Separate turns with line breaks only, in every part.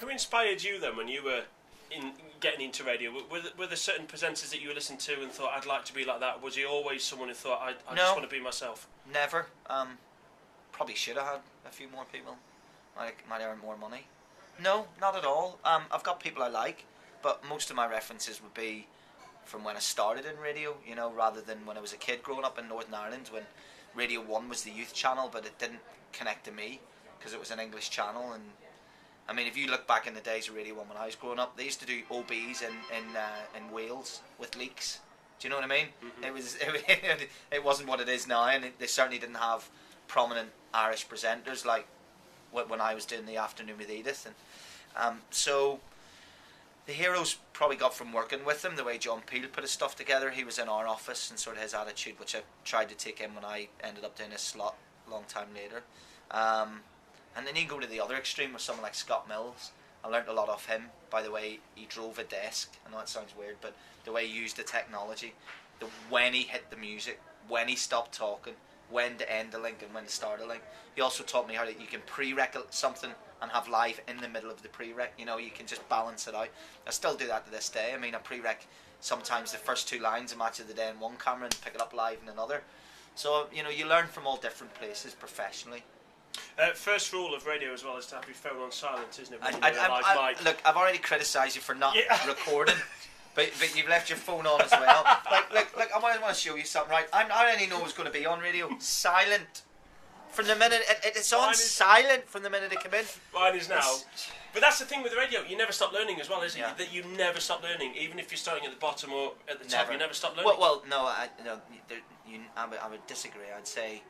Who inspired you then when you were getting into radio? Were there certain presenters that you listened to and thought, I'd like to be like that? Was you always someone who thought, I just want to be myself?
Never. Probably should have had a few more people. Might earn more money. No, not at all. I've got people I like, but most of my references would be from when I started in radio, you know, rather than when I was a kid growing up in Northern Ireland, when Radio 1 was the youth channel, but it didn't connect to me because it was an English channel. And I mean, if you look back in the days of Radio 1 when I was growing up, they used to do OBs in Wales with leaks. Do you know what I mean? Mm-hmm. It wasn't what it is now, and they certainly didn't have prominent Irish presenters like when I was doing the afternoon with Edith. And so the heroes probably got from working with him, the way John Peel put his stuff together. He was in our office, and sort of his attitude, which I tried to take in when I ended up doing his slot a long time later. And then you go to the other extreme with someone like Scott Mills. I learnt a lot off him by the way he drove a desk. I know it sounds weird, but the way he used the technology, when he hit the music, when he stopped talking, when to end a link and when to start a link. He also taught me how you can pre-rec something and have live in the middle of the pre-rec. You know, you can just balance it out. I still do that to this day. I mean, I pre-rec sometimes the first two lines of Match of the Day in one camera and pick it up live in another. So, you know, you learn from all different places professionally.
First rule of radio as well is to have your phone on silent, isn't it?
Look, I've already criticised you for not recording, but you've left your phone on as well. Like I might want to show you something, right? I only know it's going to be on radio. Silent. From the minute it's on silent from the minute it came in.
Mine is now. But that's the thing with the radio. You never stop learning as well, isn't it? That you never stop learning, even if you're starting at the bottom or at the top. You never stop learning.
Well, no, I would disagree. I'd say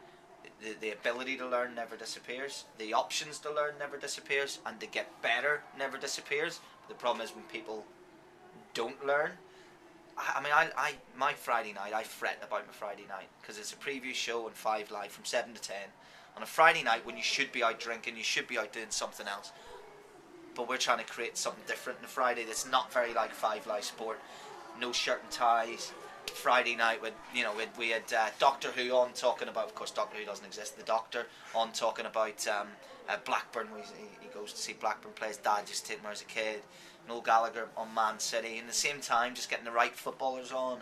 the ability to learn never disappears. The options to learn never disappears, and to get better never disappears. The problem is when people don't learn. I mean, my Friday night, I fret about my Friday night because it's a preview show on 5 Live from 7 to 10 on a Friday night when you should be out drinking, you should be out doing something else. But we're trying to create something different on a Friday that's not very like 5 Live Sport. No shirt and ties. Friday night, we had Doctor Who on talking about, of course Doctor Who doesn't exist, the Doctor on talking about Blackburn. He goes to see Blackburn play. His dad used to take him as a kid. Noel Gallagher on Man City, and at the same time just getting the right footballers on,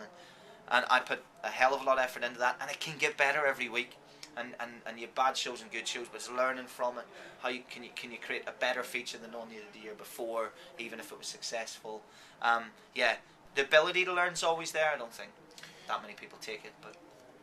and I put a hell of a lot of effort into that, and it can get better every week, and you have bad shows and good shows, but it's learning from it. How can you create a better feature than the one you did the year before, even if it was successful. The ability to learn is always there. I don't think that many people take it, but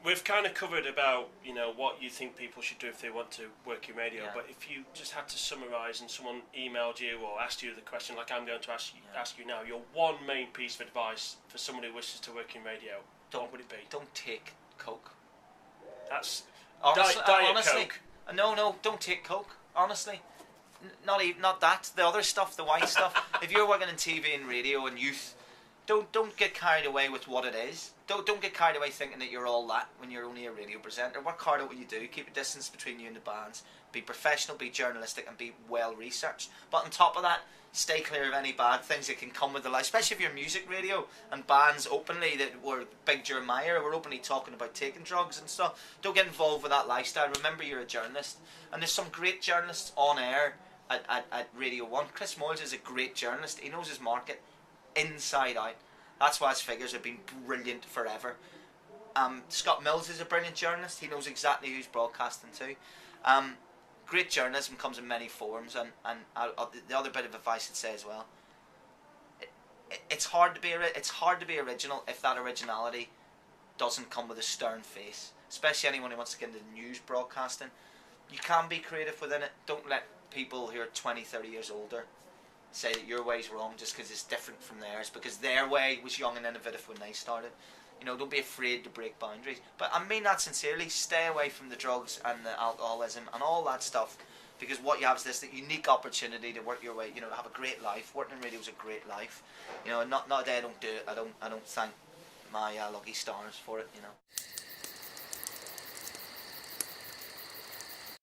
we've kind of covered about, you know, what you think people should do if they want to work in radio, but if you just had to summarise and someone emailed you or asked you the question like I'm going to ask you now, your one main piece of advice for someone who wishes to work in radio, what would it be?
Don't take Coke.
That's
honestly,
Coke.
No, don't take Coke. Honestly, not that. The other stuff, the white stuff. If you're working in TV and radio and youth, don't get carried away with what it is. Don't get carried away thinking that you're all that when you're only a radio presenter. Work hard at what you do. Keep a distance between you and the bands. Be professional, be journalistic, and be well researched. But on top of that, stay clear of any bad things that can come with the life. Especially if you're music radio and bands openly that were Big Jeremiah were openly talking about taking drugs and stuff. Don't get involved with that lifestyle. Remember, you're a journalist, and there's some great journalists on air at Radio 1. Chris Moyles is a great journalist. He knows his market inside out. That's why his figures have been brilliant forever. Scott Mills is a brilliant journalist. He knows exactly who's broadcasting to. Great journalism comes in many forms, and the other bit of advice I'd say as well, it's hard to be original if that originality doesn't come with a stern face. Especially anyone who wants to get into news broadcasting. You can be creative within it. Don't let people who are 20, 30 years older say that your way's wrong just because it's different from theirs, because their way was young and innovative when they started. You know, don't be afraid to break boundaries. But I mean that sincerely. Stay away from the drugs and the alcoholism and all that stuff, because what you have is this unique opportunity to work your way. You know, to have a great life. Working in radio is a great life. You know, not a day I don't do it. I don't thank my lucky stars for it. You know.